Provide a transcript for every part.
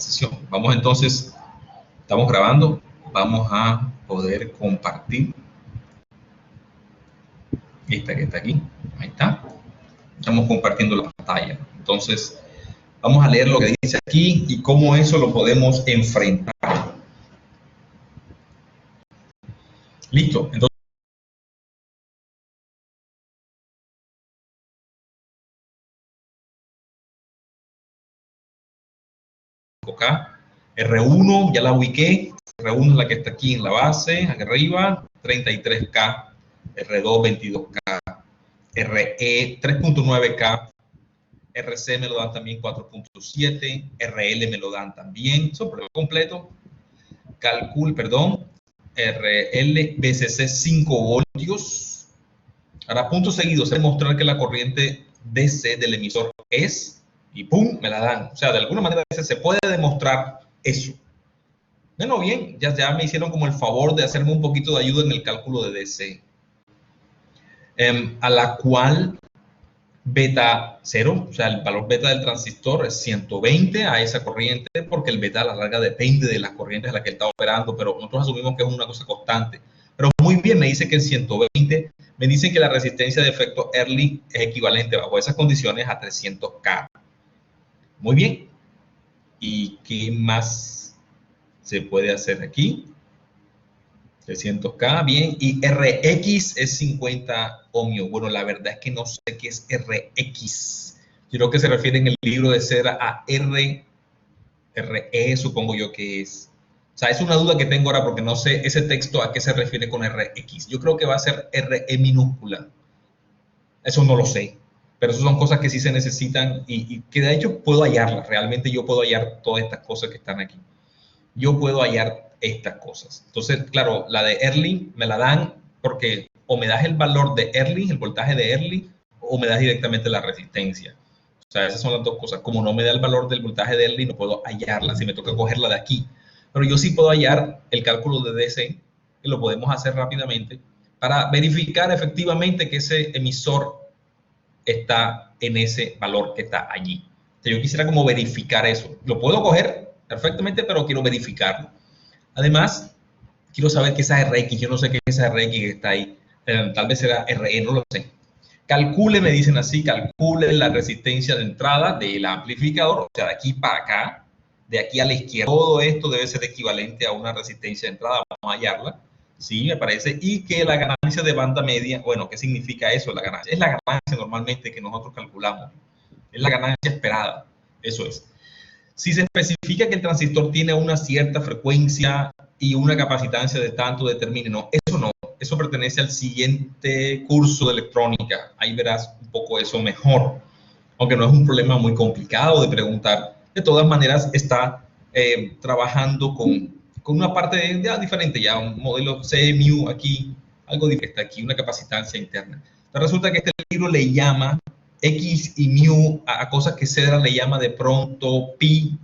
sesión. Vamos entonces, estamos grabando, vamos a poder compartir esta que está aquí, ahí está. Estamos compartiendo la pantalla. Entonces, vamos a leer lo que dice aquí y cómo eso lo podemos enfrentar. Listo. Entonces, acá, R1, ya la ubiqué. R1 es la que está aquí en la base, aquí arriba, 33K, R2, 22K, RE, 3.9K, RC me lo dan también 4.7, RL me lo dan también, sobre completo, RL, BCC 5 voltios. Ahora, puntos seguidos, demostrar que la corriente DC del emisor es, y pum, me la dan. O sea, de alguna manera se puede demostrar eso. Bueno, bien, ya me hicieron como el favor de hacerme un poquito de ayuda en el cálculo de DC. A la cual beta 0, o sea, el valor beta del transistor es 120 a esa corriente, porque el beta a la larga depende de las corrientes a las que está operando, pero nosotros asumimos que es una cosa constante. Pero muy bien, me dice que en 120, me dicen que la resistencia de efecto Early es equivalente bajo esas condiciones a 300K. Muy bien. ¿Y qué más se puede hacer aquí? 300K, bien. Y RX es 50 ohmios. Bueno, la verdad es que no sé qué es RX. Yo creo que se refiere en el libro de cera a RE, supongo yo que es. O sea, es una duda que tengo ahora porque no sé ese texto a qué se refiere con RX. Yo creo que va a ser RE minúscula. Eso no lo sé. Pero eso son cosas que sí se necesitan y que de hecho puedo hallarlas. Realmente yo puedo hallar todas estas cosas que están aquí. Yo puedo hallar estas cosas. Entonces, claro, la de Early me la dan porque o me das el valor de Early, el voltaje de Early, o me das directamente la resistencia. O sea, esas son las dos cosas. Como no me da el valor del voltaje de Early, no puedo hallarla, si me toca cogerla de aquí. Pero yo sí puedo hallar el cálculo de DC, y lo podemos hacer rápidamente, para verificar efectivamente que ese emisor está en ese valor que está allí. O sea, yo quisiera como verificar eso. Lo puedo coger perfectamente, pero quiero verificarlo. Además, quiero saber qué es esa RX. Yo no sé qué es esa RX que está ahí. Tal vez será RE, no lo sé. Calcule, me dicen así, calcule la resistencia de entrada del amplificador, o sea, de aquí para acá, de aquí a la izquierda. Todo esto debe ser equivalente a una resistencia de entrada. Vamos a hallarla. Sí, me parece. Y que la ganancia de banda media, bueno, ¿qué significa eso? La ganancia es la ganancia normalmente que nosotros calculamos. Es la ganancia esperada. Eso es. Si se especifica que el transistor tiene una cierta frecuencia y una capacitancia de tanto determine, no, eso no. Eso pertenece al siguiente curso de electrónica. Ahí verás un poco eso mejor. Aunque no es un problema muy complicado de preguntar. De todas maneras, está trabajando con una parte ya diferente, ya un modelo CMU aquí, algo diferente aquí, una capacitancia interna. Entonces, resulta que este libro le llama X y mu a cosas que Cedra le llama de pronto pi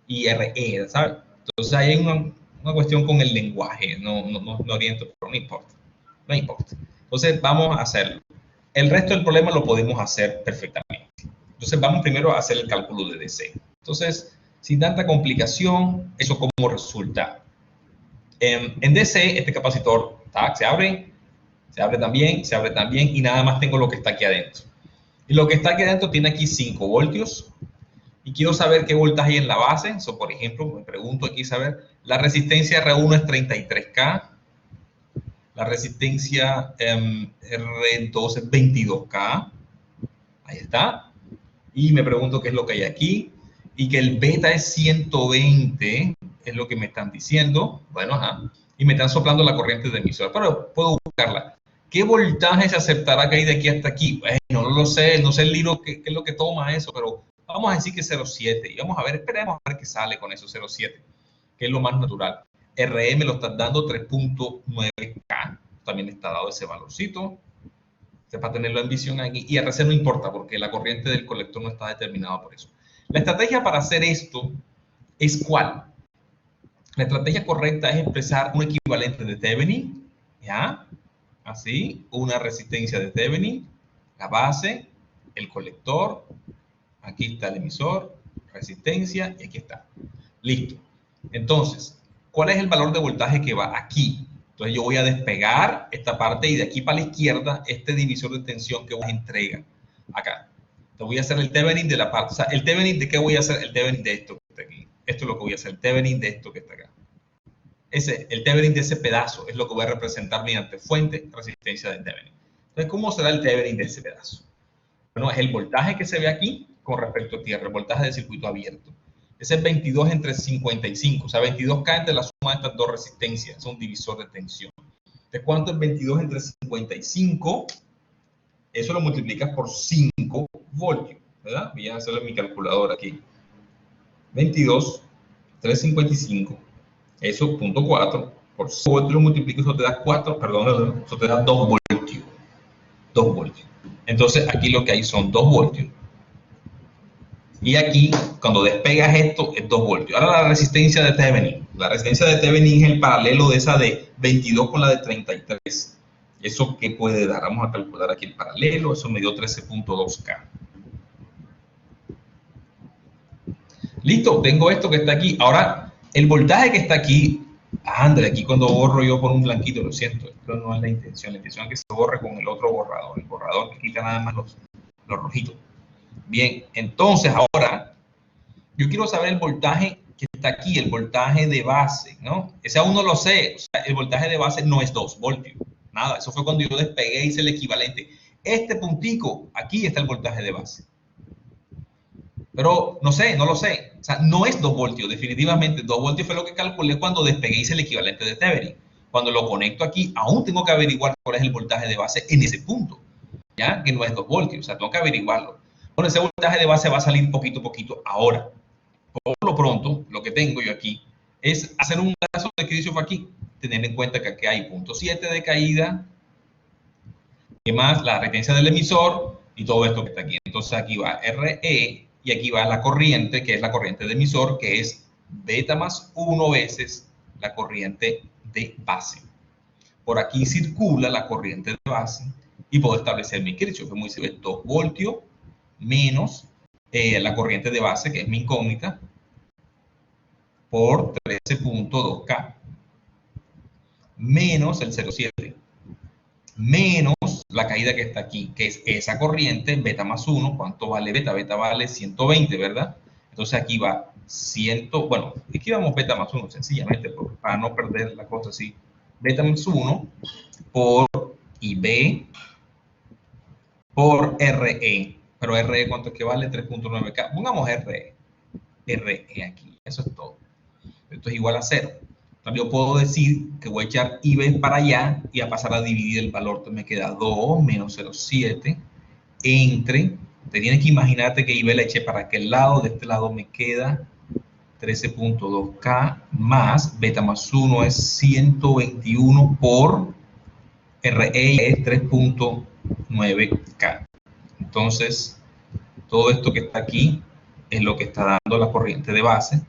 y RE, ¿sabes? Entonces hay una cuestión con el lenguaje, no oriento, pero no importa, no importa. Entonces vamos a hacerlo. El resto del problema lo podemos hacer perfectamente. Entonces vamos primero a hacer el cálculo de DC. Entonces, sin tanta complicación, ¿eso cómo resulta? En DC, este capacitor se abre también, y nada más tengo lo que está aquí adentro. Y lo que está aquí adentro tiene aquí 5 voltios. Y quiero saber qué voltaje hay en la base. So, por ejemplo, me pregunto aquí saber, la resistencia R1 es 33K. La resistencia R2 es 22K. Ahí está. Y me pregunto qué es lo que hay aquí. Y que el beta es 120, es lo que me están diciendo. Bueno, ajá. Y me están soplando la corriente de emisor. Pero puedo buscarla. ¿Qué voltaje se aceptará que hay de aquí hasta aquí? Bueno, no lo sé, no sé el libro qué es lo que toma eso, pero vamos a decir que 0,7. Y vamos a ver, esperemos a ver qué sale con eso, 0,7, que es lo más natural. RE me lo están dando 3.9K. También está dado ese valorcito. Para tenerlo en visión aquí. Y RC no importa, porque la corriente del colector no está determinada por eso. La estrategia para hacer esto es ¿cuál? La estrategia correcta es expresar un equivalente de Thevenin, ¿ya? Así, una resistencia de Thevenin, la base, el colector, aquí está el emisor, resistencia, y aquí está. Listo. Entonces, ¿cuál es el valor de voltaje que va aquí? Entonces yo voy a despegar esta parte y de aquí para la izquierda, este divisor de tensión que entrega acá. Entonces voy a hacer el Thevenin de la parte, o sea, el Thevenin de qué voy a hacer, el Thevenin de esto que está aquí. Esto es lo que voy a hacer, el Thevenin de esto que está acá. El Thevenin de ese pedazo es lo que voy a representar mediante fuente, resistencia de Thevenin. Entonces, ¿cómo será el Thevenin de ese pedazo? Bueno, es el voltaje que se ve aquí con respecto a tierra, el voltaje del circuito abierto. Ese es 22 entre 55, o sea, 22K entre la suma de estas dos resistencias, es un divisor de tensión. Entonces, ¿cuánto es 22 entre 55? Eso lo multiplicas por 5 voltios, ¿verdad? Voy a hacerlo en mi calculadora aquí. 22, 355, eso, 0.4, por 5 voltios lo multiplico, eso te da 4, perdón, eso te da 2 voltios. 2 voltios. Entonces, aquí lo que hay son 2 voltios. Y aquí, cuando despegas esto, es 2 voltios. Ahora la resistencia de Thevenin. La resistencia de Thevenin es el paralelo de esa de 22 con la de 33. ¿Eso qué puede dar? Vamos a calcular aquí el paralelo. Eso me dio 13.2K. Listo, tengo esto que está aquí. Ahora, el voltaje que está aquí, André, aquí cuando borro yo por un blanquito, lo siento, esto no es la intención es que se borre con el otro borrador, el borrador que quita nada más los rojitos. Bien, entonces ahora, yo quiero saber el voltaje que está aquí, el voltaje de base, ¿no? Ese aún no lo sé, o sea, el voltaje de base no es 2 voltios, nada, eso fue cuando yo despegué y hice el equivalente. Este puntico, aquí está el voltaje de base. Pero no sé, no lo sé. O sea, no es 2 voltios, definitivamente. 2 voltios fue lo que calculé cuando despegué y hice el equivalente de Thevenin. Cuando lo conecto aquí, aún tengo que averiguar cuál es el voltaje de base en ese punto. ¿Ya? Que no es 2 voltios. O sea, tengo que averiguarlo. Bueno, ese voltaje de base va a salir poquito a poquito ahora. Por lo pronto, lo que tengo yo aquí es hacer un caso de Kirchhoff aquí. Tener en cuenta que aquí hay 0.7 de caída, y más la resistencia del emisor y todo esto que está aquí. Entonces aquí va RE y aquí va la corriente, que es la corriente de emisor, que es beta más 1 veces la corriente de base. Por aquí circula la corriente de base y puedo establecer mi Kirchhoff, que es muy simple, 2 voltios menos la corriente de base, que es mi incógnita, por 13.2K, menos el 0,7, menos la caída que está aquí, que es esa corriente, beta más 1, ¿cuánto vale beta? Beta vale 120, ¿verdad? Entonces aquí va 100, bueno, aquí vamos beta más 1, sencillamente, para no perder la cosa así. Beta más 1 por IB por RE, pero RE ¿cuánto es que vale? 3.9K, pongamos RE aquí, eso es todo. Esto es igual a 0. Entonces yo puedo decir que voy a echar IB para allá y a pasar a dividir el valor. Entonces me queda 2 menos 0,7 entre, te tienes que imaginarte que IB la eché para aquel lado, de este lado me queda 13.2K más beta más 1 es 121 por RE es 3.9K. Entonces, todo esto que está aquí es lo que está dando la corriente de base,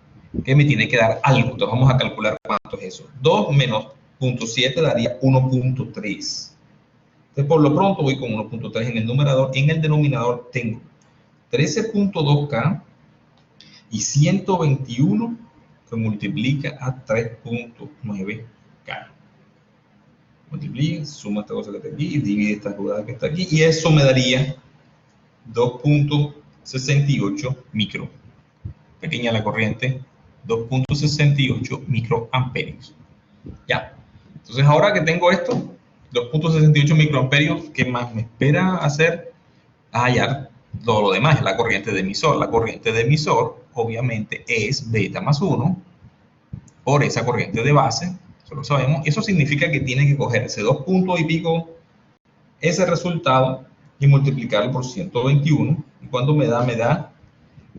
que me tiene que dar algo. Entonces vamos a calcular cuánto es eso. 2 menos 0.7 daría 1.3. Entonces por lo pronto voy con 1.3 en el numerador. En el denominador tengo 13.2K y 121 que multiplica a 3.9K. Multiplica, suma esta cosa que está aquí y divide esta jugada que está aquí. Y eso me daría 2.68 micro. Pequeña la corriente, 2.68 microamperios. Ya. Entonces, ahora que tengo esto, 2.68 microamperios, ¿qué más me espera hacer? Ya todo lo demás es la corriente de emisor. La corriente de emisor, obviamente, es beta más 1 por esa corriente de base. Eso lo sabemos. Eso significa que tiene que coger ese 2 puntos y pico, ese resultado, y multiplicarlo por 121. Y cuando me da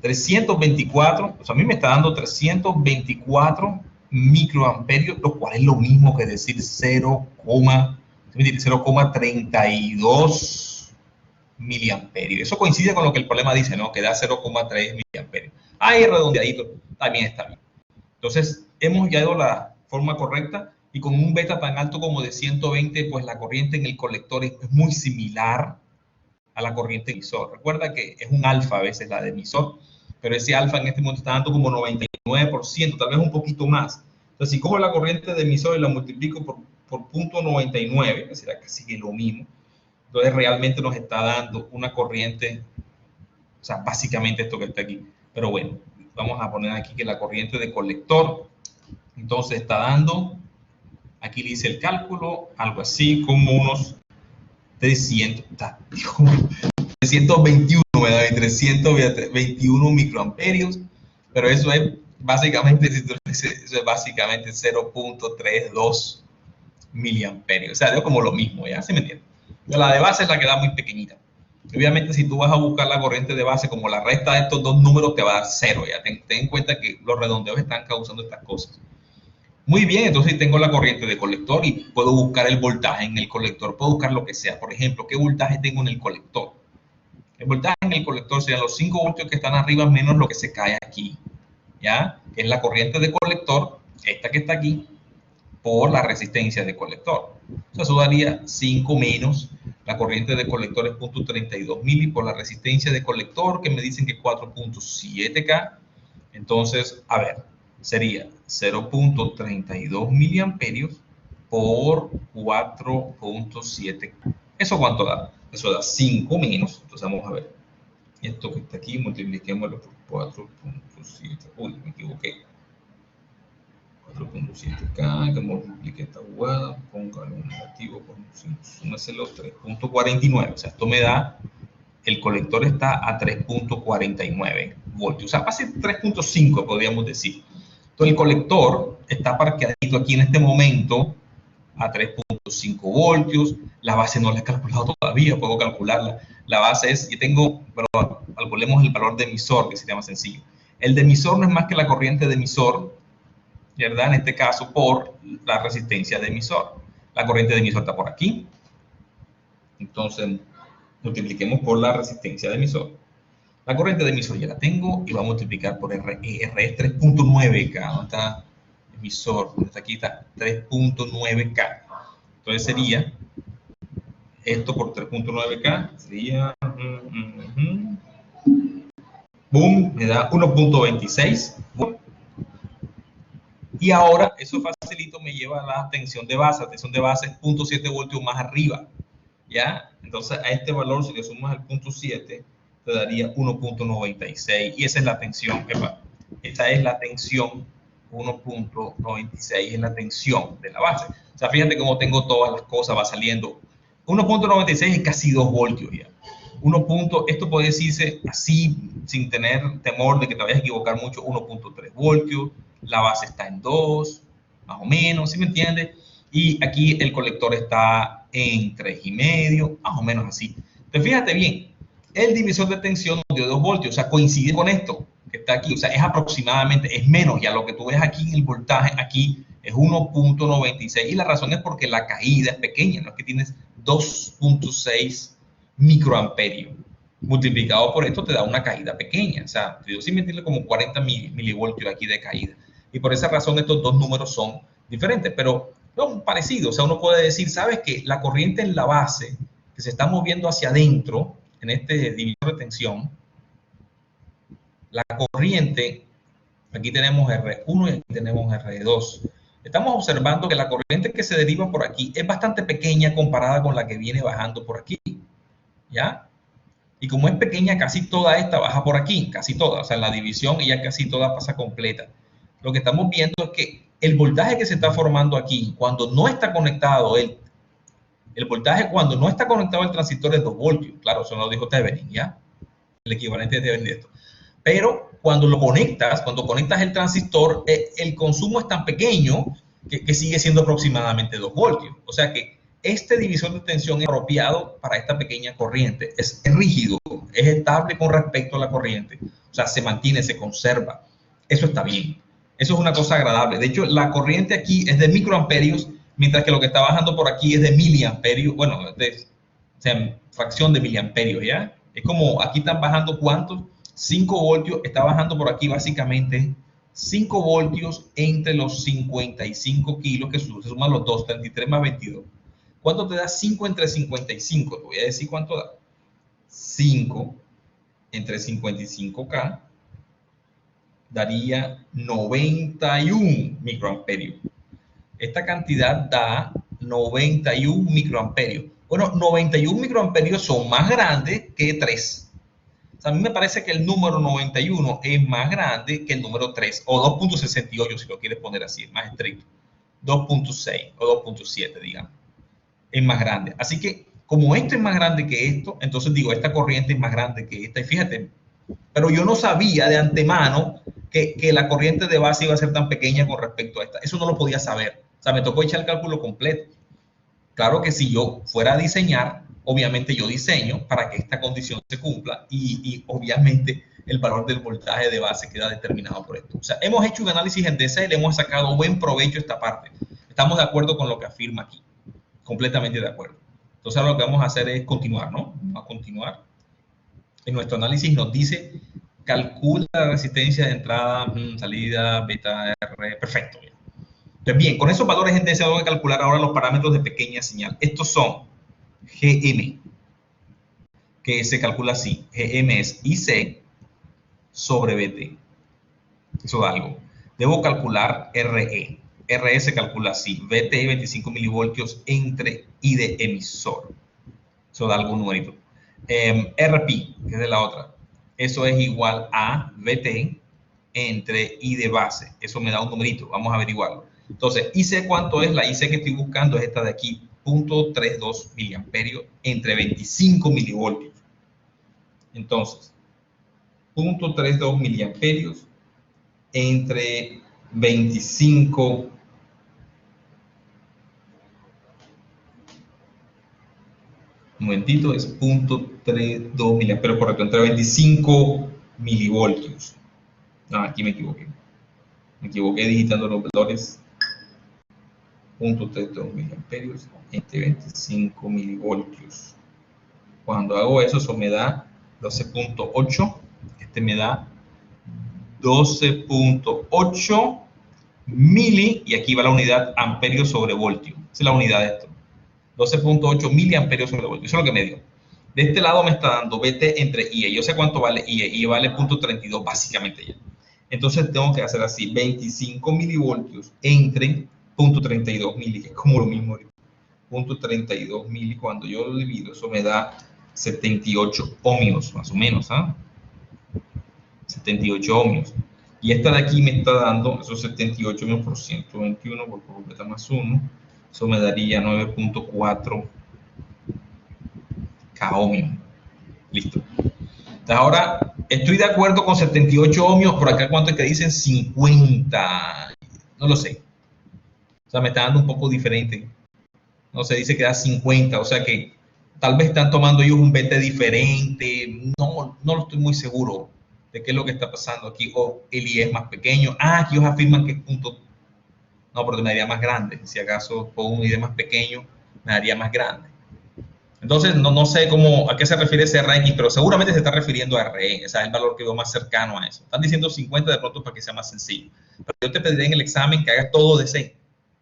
324, o sea, a mí me está dando 324 microamperios, lo cual es lo mismo que decir 0,32 miliamperios. Eso coincide con lo que el problema dice, ¿no? Que da 0,3 miliamperios. Ahí redondeadito, también está bien. Entonces, hemos hallado la forma correcta y con un beta tan alto como de 120, pues la corriente en el colector es muy similar a la corriente emisor. Recuerda que es un alfa a veces la de emisor, pero ese alfa en este momento está dando como 99%, tal vez un poquito más. Entonces, si cojo la corriente de emisor y la multiplico por 0.99, que será casi que lo mismo, entonces realmente nos está dando una corriente, o sea, básicamente esto que está aquí. Pero bueno, vamos a poner aquí que la corriente de colector, entonces está dando, aquí le hice el cálculo, algo así como unos 321, ¿verdad? 321 microamperios, pero eso es básicamente, eso es básicamente 0.32 miliamperios, o sea, es como lo mismo, ¿ya? ¿Se me entiende? La de base es la que da muy pequeñita. Obviamente, si tú vas a buscar la corriente de base como la resta de estos dos números, te va a dar cero, ¿ya? Ten en cuenta que los redondeos están causando estas cosas. Muy bien, entonces tengo la corriente de colector y puedo buscar el voltaje en el colector, puedo buscar lo que sea. Por ejemplo, ¿qué voltaje tengo en el colector? El voltaje en el colector serían los 5 voltios que están arriba menos lo que se cae aquí, ¿ya? Que es la corriente de colector, esta que está aquí, por la resistencia de colector. O sea, eso daría 5 menos la corriente de colector es 0.32 mili por la resistencia de colector, que me dicen que 4.7K. Entonces, a ver, sería 0.32 miliamperios por 4.7. ¿Eso cuánto da? Eso da 5 menos. Entonces vamos a ver. Esto que está aquí, multipliquémoslo por 4.7. Uy, me equivoqué. 4.7K, que multiplique esta jugada, póngalo un negativo, súmeselo 3.49. O sea, esto me da, el colector está a 3.49 voltios. O sea, casi 3.5 podríamos decir. Entonces el colector está parqueadito aquí en este momento a 3.5 voltios. La base no la he calculado todavía, puedo calcularla. La base es, yo tengo, pero calculemos el valor de emisor, que sería más sencillo. El de emisor no es más que la corriente de emisor, ¿verdad? En este caso, por la resistencia de emisor. La corriente de emisor está por aquí. Entonces, multipliquemos por la resistencia de emisor. La corriente de emisor ya la tengo y va a multiplicar por R. R es 3.9K. ¿Dónde está emisor? ¿Dónde está aquí? Está 3.9K. Entonces sería esto por 3.9K. Sería... boom, me da 1.26. Y ahora, eso facilito me lleva a la tensión de base. La tensión de base es 0.7 voltios más arriba. ¿Ya? Entonces, a este valor, si le sumas el 0.7, te daría 1.96. Y esa es la tensión. Esta es la tensión. 1.96 es la tensión de la base. O sea, fíjate cómo tengo todas las cosas, va saliendo. 1.96 es casi 2 voltios ya. Esto puede decirse así, sin tener temor de que te vayas a equivocar mucho, 1.3 voltios. La base está en 2, más o menos, ¿sí me entiendes? Y aquí el colector está en 3,5, más o menos así. Entonces, fíjate bien, el divisor de tensión de 2 voltios, o sea, coincide con esto que está aquí, o sea, es aproximadamente, es menos, ya lo que tú ves aquí en el voltaje, aquí es 1.96, y la razón es porque la caída es pequeña, no es que tienes 2.6 microamperios. Multiplicado por esto te da una caída pequeña, o sea, yo sí meterle como 40 milivoltios aquí de caída. Y por esa razón estos dos números son diferentes, pero son parecidos. O sea, uno puede decir, ¿sabes qué? La corriente en la base que se está moviendo hacia adentro, en este divisor de tensión, la corriente, aquí tenemos R1 y aquí tenemos R2. Estamos observando que la corriente que se deriva por aquí es bastante pequeña comparada con la que viene bajando por aquí, ¿ya? Y como es pequeña, casi toda esta baja por aquí, casi toda, o sea, la división y ya casi toda pasa completa. Lo que estamos viendo es que el voltaje que se está formando aquí, cuando no está conectado el voltaje cuando no está conectado el transistor es 2 voltios. Claro, eso no lo dijo Thevenin, ¿ya? El equivalente de Thevenin de esto. Pero cuando lo conectas, cuando conectas el transistor, el consumo es tan pequeño que sigue siendo aproximadamente 2 voltios. O sea que este divisor de tensión es apropiado para esta pequeña corriente. Es rígido, es estable con respecto a la corriente. O sea, se mantiene, se conserva. Eso está bien. Eso es una cosa agradable. De hecho, la corriente aquí es de microamperios, mientras que lo que está bajando por aquí es de miliamperios. Bueno, o sea, fracción de miliamperios, ¿ya? Es como, aquí están bajando ¿cuántos? 5 voltios, está bajando por aquí básicamente 5 voltios entre los 55 kilos, que se suman los dos, 33 más 22. ¿Cuánto te da 5 entre 55? Te voy a decir cuánto da. 5 entre 55K daría 91 microamperios. Esta cantidad da 91 microamperios. Bueno, 91 microamperios son más grandes que 3. O sea, a mí me parece que el número 91 es más grande que el número 3, o 2.68 si lo quieres poner así, más estricto. 2.6 o 2.7, digamos. Es más grande. Así que, como esto es más grande que esto, entonces digo, esta corriente es más grande que esta. Y fíjate, pero yo no sabía de antemano que la corriente de base iba a ser tan pequeña con respecto a esta. Eso no lo podía saber. O sea, me tocó echar el cálculo completo. Claro que si yo fuera a diseñar, obviamente yo diseño para que esta condición se cumpla y obviamente el valor del voltaje de base queda determinado por esto. O sea, hemos hecho un análisis en DC y le hemos sacado buen provecho a esta parte. Estamos de acuerdo con lo que afirma aquí. Completamente de acuerdo. Entonces ahora lo que vamos a hacer es continuar, ¿no? Vamos a continuar. En nuestro análisis nos dice, calcula la resistencia de entrada, salida, beta, R, perfecto. Entonces, bien, con esos valores en DC tengo que calcular ahora los parámetros de pequeña señal. Estos son GM, que se calcula así. GM es IC sobre BT. Eso da algo. Debo calcular RE. RE se calcula así. BT, 25 milivoltios entre I de emisor. Eso da algún numerito. RP, que es de la otra. Eso es igual a BT entre I de base. Eso me da un numerito. Vamos a averiguarlo. Entonces, IC, ¿cuánto es? La IC que estoy buscando es esta de aquí, 0.32 miliamperios entre 25 milivoltios. Entonces, 0.32 miliamperios entre 25. Un momentito, es 0.32 miliamperios, correcto, entre 25 milivoltios. No, aquí me equivoqué. Me equivoqué digitando los valores. 0.32 miliamperios entre 25 milivoltios. Cuando hago eso, eso me da 12.8. Este me da 12.8 mili, y aquí va la unidad amperio sobre voltio. Esa es la unidad de esto. 12.8 miliamperios sobre voltio. Eso es lo que me dio. De este lado me está dando BT entre IE. Yo sé cuánto vale IE. IE vale 0.32 básicamente ya. Entonces tengo que hacer así. 25 milivoltios entre 0.32 mili, que es como lo mismo. 0.32 mili, cuando yo lo divido, eso me da 78 ohmios, más o menos. 78 ohmios. Y esta de aquí me está dando esos 78 ohmios por 121 por completa más 1. Eso me daría 9.4 K ohmios. Listo. Entonces ahora estoy de acuerdo con 78 ohmios. Por acá, ¿cuánto es que dicen? 50. No lo sé. O sea, me está dando un poco diferente. No se dice que da 50. O sea que tal vez están tomando ellos un BT diferente. No lo estoy muy seguro de qué es lo que está pasando aquí. O el IE es más pequeño. Aquí ellos afirman que es punto. No, pero me daría más grande. Si acaso pongo un IE más pequeño, me daría más grande. Entonces, no sé a qué se refiere ese RX, pero seguramente se está refiriendo a RE. O sea, es el valor que veo más cercano a eso. Están diciendo 50 de pronto para que sea más sencillo. Pero yo te pediré en el examen que hagas todo de C.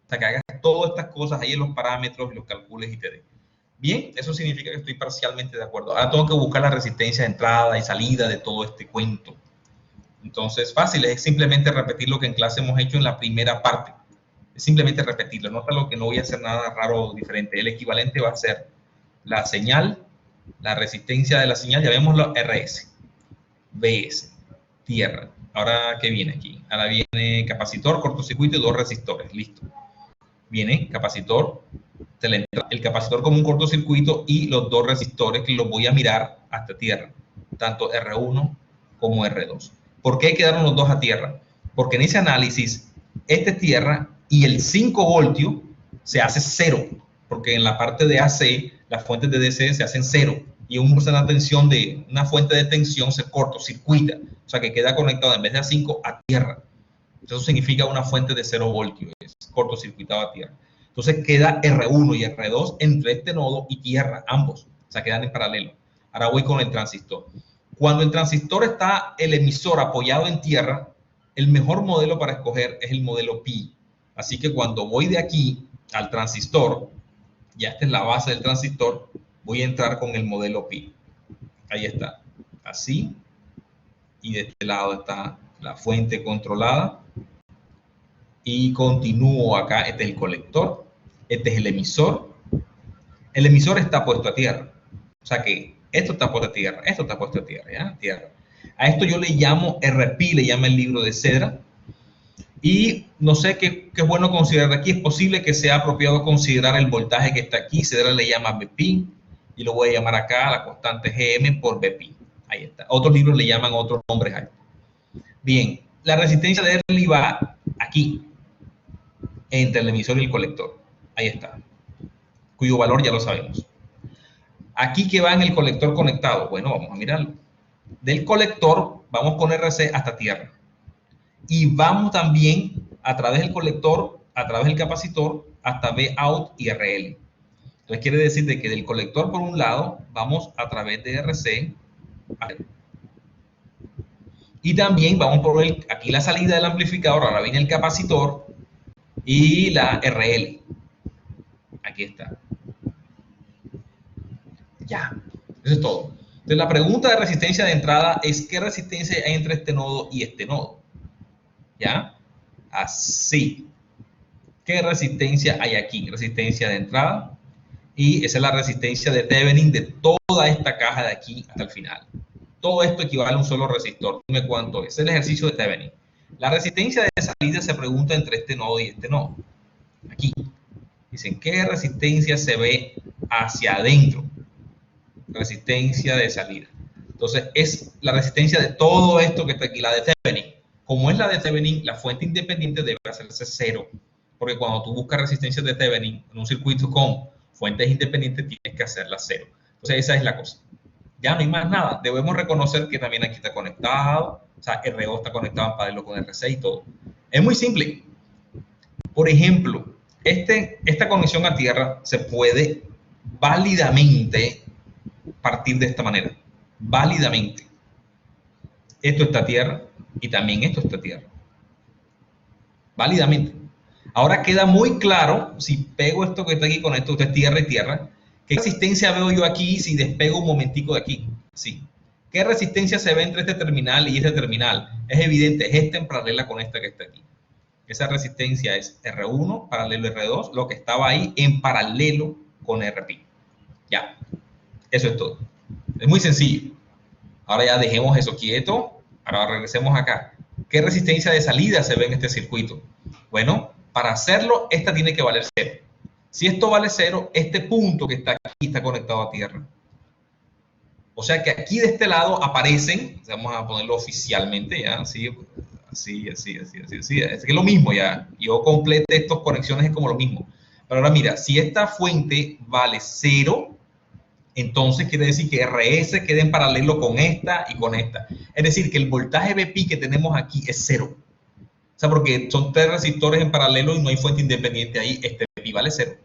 O sea, que hagas todas estas cosas ahí en los parámetros y los calcules y te dé. Bien, eso significa que estoy parcialmente de acuerdo. Ahora tengo que buscar la resistencia de entrada y salida de todo este cuento. Entonces, fácil, es simplemente repetir lo que en clase hemos hecho en la primera parte. Es simplemente repetirlo. Nota lo que no voy a hacer nada raro o diferente. El equivalente va a ser la señal, la resistencia de la señal, ya vemos la RS, BS, tierra. Ahora, ¿qué viene aquí? Ahora viene capacitor, cortocircuito y dos resistores. Listo. Viene capacitor, el capacitor como un cortocircuito y los dos resistores que los voy a mirar hasta tierra, tanto R1 como R2. ¿Por qué quedaron los dos a tierra? Porque en ese análisis, este es tierra y el 5 voltios se hace 0, porque en la parte de AC, las fuentes de DC se hacen 0 y una tensión de una fuente de tensión se cortocircuita, o sea que queda conectado en vez de a 5 a tierra. Eso significa una fuente de 0 voltios, es cortocircuitado a tierra. Entonces queda R1 y R2 entre este nodo y tierra, ambos. O sea, quedan en paralelo. Ahora voy con el transistor. Cuando el transistor está, el emisor apoyado en tierra, el mejor modelo para escoger es el modelo pi. Así que cuando voy de aquí al transistor, ya esta es la base del transistor, voy a entrar con el modelo pi. Ahí está. Así. Y de este lado está la fuente controlada, y continúo acá. Este es el colector, este es el emisor. El emisor está puesto a tierra, o sea que esto está puesto a tierra, esto está puesto a tierra, ¿ya? Tierra. A esto yo le llamo RP, le llama el libro de Cedra. Y no sé qué es bueno considerar aquí. Es posible que sea apropiado considerar el voltaje que está aquí. Cedra le llama BP, y lo voy a llamar acá la constante GM por BP. Ahí está. Otros libros le llaman otros nombres ahí. Bien, la resistencia de Early va aquí, entre el emisor y el colector. Ahí está, cuyo valor ya lo sabemos. Aquí que va en el colector conectado. Bueno, vamos a mirarlo. Del colector vamos con RC hasta tierra. Y vamos también a través del colector, a través del capacitor, hasta Vout y RL. Entonces quiere decir de que del colector por un lado, vamos a través de RC. Y también vamos por aquí la salida del amplificador, ahora viene el capacitor y la RL. Aquí está. Ya, eso es todo. Entonces la pregunta de resistencia de entrada es ¿qué resistencia hay entre este nodo y este nodo? ¿Ya? Así. ¿Qué resistencia hay aquí? Resistencia de entrada. Y esa es la resistencia de Thevenin de toda esta caja de aquí hasta el final. Todo esto equivale a un solo resistor. Dime cuánto es. Es el ejercicio de Thevenin. La resistencia de salida se pregunta entre este nodo y este nodo. Aquí. Dicen, ¿qué resistencia se ve hacia adentro? Resistencia de salida. Entonces, es la resistencia de todo esto que está aquí, la de Thevenin. Como es la de Thevenin, la fuente independiente debe hacerse cero. Porque cuando tú buscas resistencia de Thevenin en un circuito con fuentes independientes, tienes que hacerla cero. Entonces, esa es la cosa. Ya no hay más nada. Debemos reconocer que también aquí está conectado. O sea, RO está conectado en paralelo con RC y todo. Es muy simple. Por ejemplo, esta conexión a tierra se puede válidamente partir de esta manera. Válidamente. Esto está a tierra y también esto está a tierra. Válidamente. Ahora queda muy claro, si pego esto que está aquí con esto, es tierra y tierra, ¿qué resistencia veo yo aquí si despego un momentico de aquí? Sí. ¿Qué resistencia se ve entre este terminal y este terminal? Es evidente, es esta en paralela con esta que está aquí. Esa resistencia es R1 paralelo R2, lo que estaba ahí en paralelo con RP. Ya, eso es todo. Es muy sencillo. Ahora ya dejemos eso quieto. Ahora regresemos acá. ¿Qué resistencia de salida se ve en este circuito? Bueno, para hacerlo, esta tiene que valer 0. Si esto vale 0, este punto que está aquí está conectado a tierra. O sea que aquí de este lado aparecen, vamos a ponerlo oficialmente, ya, así. Es que es lo mismo ya. Yo complete estas conexiones es como lo mismo. Pero ahora mira, si esta fuente vale 0, entonces quiere decir que RS queda en paralelo con esta y con esta. Es decir, que el voltaje BP que tenemos aquí es 0. O sea, porque son 3 resistores en paralelo y no hay fuente independiente ahí, este BP vale 0.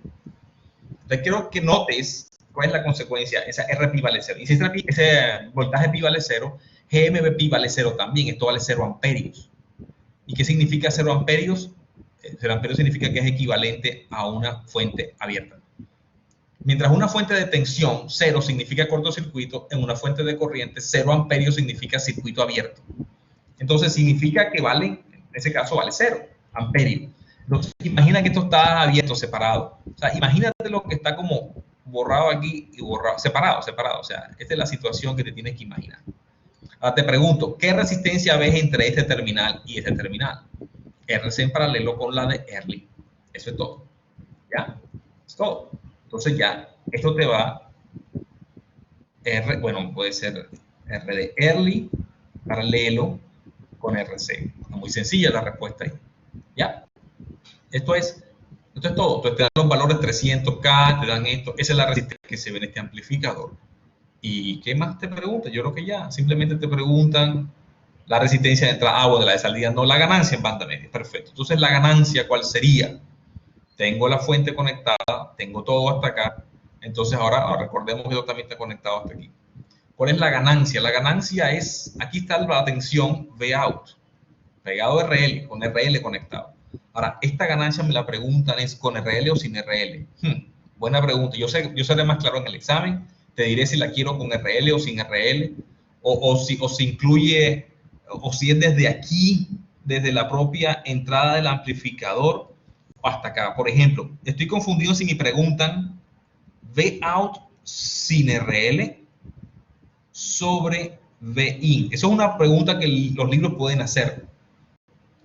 Entonces quiero que notes cuál es la consecuencia. Esa RP vale 0. Y si ese voltaje P vale 0, GMBP vale 0 también. Esto vale 0 amperios. ¿Y qué significa 0 amperios? 0 amperios significa que es equivalente a una fuente abierta. Mientras una fuente de tensión, 0 significa cortocircuito, en una fuente de corriente, 0 amperios significa circuito abierto. Entonces significa que vale, en ese caso vale 0 amperios. Entonces, imagina que esto está abierto, separado. O sea, imagínate lo que está como borrado aquí y borrado, separado. O sea, esta es la situación que te tienes que imaginar. Ahora te pregunto, ¿qué resistencia ves entre este terminal y este terminal? RC en paralelo con la de Early. Eso es todo. ¿Ya? Es todo. Entonces ya, esto te va bueno, puede ser R de Early paralelo con RC. Muy sencilla la respuesta ahí. ¿Ya? Esto es todo. Entonces te dan los valores 300K, te dan esto. Esa es la resistencia que se ve en este amplificador. ¿Y qué más te preguntan? Yo creo que ya. Simplemente te preguntan la resistencia de entrada, de la de salida, no la ganancia en banda media. Perfecto. Entonces, ¿la ganancia cuál sería? Tengo la fuente conectada, tengo todo hasta acá. Entonces, ahora recordemos que esto también está conectado hasta aquí. ¿Cuál es la ganancia? La ganancia es, aquí está la tensión Vout, pegado a RL, con RL conectado. Ahora, esta ganancia me la preguntan es con RL o sin RL. Buena pregunta. Yo seré más claro en el examen. Te diré si la quiero con RL o sin RL, o si incluye o si es desde aquí, desde la propia entrada del amplificador, hasta acá. Por ejemplo, estoy confundido si me preguntan Vout sin RL sobre Vin. Eso es una pregunta que los libros pueden hacer.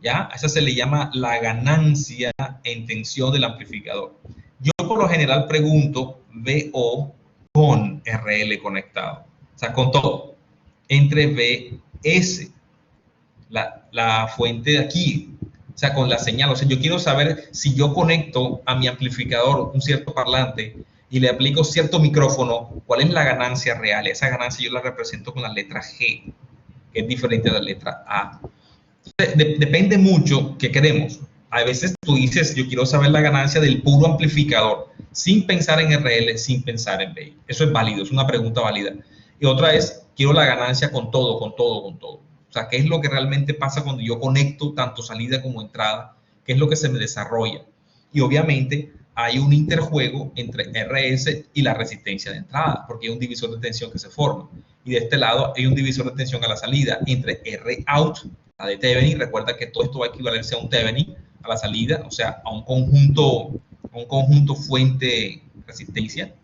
¿Ya? A esa se le llama la ganancia en tensión del amplificador. Yo por lo general pregunto VO con RL conectado. O sea, con todo. Entre VS, la fuente de aquí. O sea, con la señal. O sea, yo quiero saber si yo conecto a mi amplificador un cierto parlante y le aplico cierto micrófono, ¿cuál es la ganancia real? Esa ganancia yo la represento con la letra G, que es diferente a la letra A. Depende mucho qué queremos. A veces tú dices, yo quiero saber la ganancia del puro amplificador, sin pensar en RL, sin pensar en BI. Eso es válido, es una pregunta válida. Y otra es, quiero la ganancia con todo, con todo, con todo. O sea, ¿qué es lo que realmente pasa cuando yo conecto tanto salida como entrada? ¿Qué es lo que se me desarrolla? Y obviamente hay un interjuego entre RS y la resistencia de entrada, porque hay un divisor de tensión que se forma. Y de este lado hay un divisor de tensión a la salida entre Rout, la de Thevenin. Recuerda que todo esto va a equivalerse a un Thevenin a la salida, o sea, a un conjunto fuente-resistencia,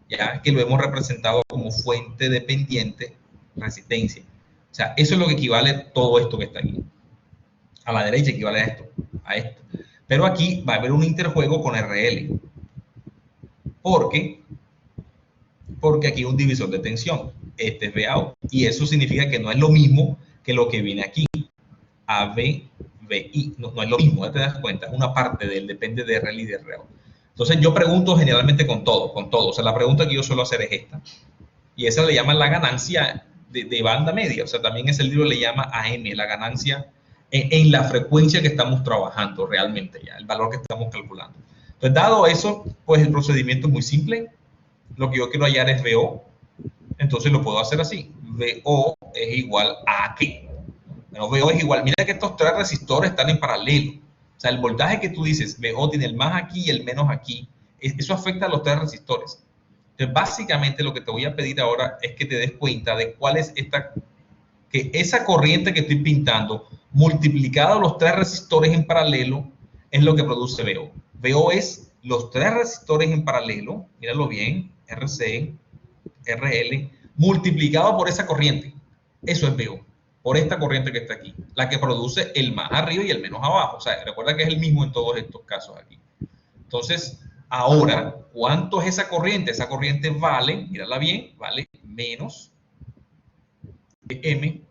ya que lo hemos representado como fuente dependiente resistencia. O sea, eso es lo que equivale a todo esto que está aquí. A la derecha equivale a esto. Pero aquí va a haber un interjuego con RL. Porque aquí hay un divisor de tensión. Este es Vout. Y eso significa que no es lo mismo que lo que viene aquí. AB, BI. No es lo mismo, ¿te das cuenta? Es una parte del depende de RL y de REO. Entonces yo pregunto generalmente con todo. O sea, la pregunta que yo suelo hacer es esta. Y esa le llaman la ganancia de banda media. O sea, también ese libro le llama AM, la ganancia en la frecuencia que estamos trabajando realmente, ya, el valor que estamos calculando. Entonces, dado eso, pues el procedimiento es muy simple. Lo que yo quiero hallar es VO. Entonces lo puedo hacer así. VO es igual a ¿qué? Bueno, VO es igual. Mira que estos tres resistores están en paralelo. O sea, el voltaje que tú dices, VO tiene el más aquí y el menos aquí. Eso afecta a los tres resistores. Entonces, básicamente lo que te voy a pedir ahora es que te des cuenta de cuál es que esa corriente que estoy pintando, multiplicada a los tres resistores en paralelo, es lo que produce VO. VO es los tres resistores en paralelo, míralo bien, RC, RL, multiplicado por esa corriente. Eso es VO, por esta corriente que está aquí, la que produce el más arriba y el menos abajo. O sea, recuerda que es el mismo en todos estos casos aquí. Entonces, ahora, ¿cuánto es esa corriente? Esa corriente vale, mírala bien, vale menos M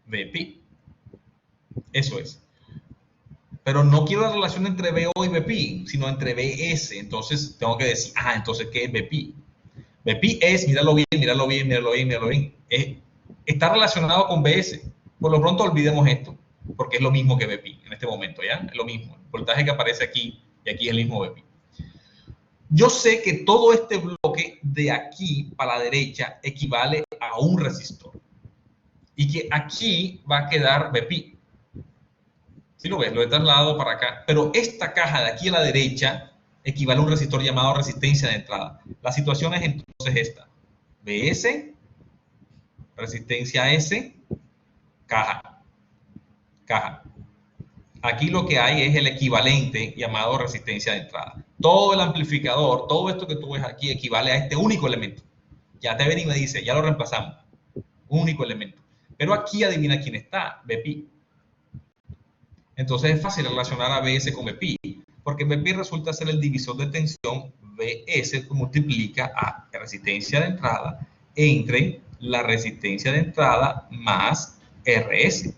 Vp. Eso es. Pero no quiero la relación entre VO y Vp, sino entre Vs. Entonces, tengo que decir, entonces, ¿qué es Vp? Vp es, míralo bien, míralo bien, míralo bien, míralo bien. Está relacionado con Vs. Por lo pronto, olvidemos esto, porque es lo mismo que Vp en este momento, ¿ya? Es lo mismo. El voltaje que aparece aquí y aquí es el mismo Vp. Yo sé que todo este bloque de aquí para la derecha equivale a un resistor. Y que aquí va a quedar Vp. Si lo ves, lo he trasladado para acá. Pero esta caja de aquí a la derecha equivale a un resistor llamado resistencia de entrada. La situación es entonces esta. Vs, resistencia S, caja. Caja. Aquí lo que hay es el equivalente llamado resistencia de entrada. Todo el amplificador, todo esto que tú ves aquí equivale a este único elemento. Ya te ven y me dice, ya lo reemplazamos. Único elemento. Pero aquí adivina quién está, Vp. Entonces es fácil relacionar a Vs con Vp, porque Vp resulta ser el divisor de tensión. Vs multiplica a resistencia de entrada entre la resistencia de entrada más Rs.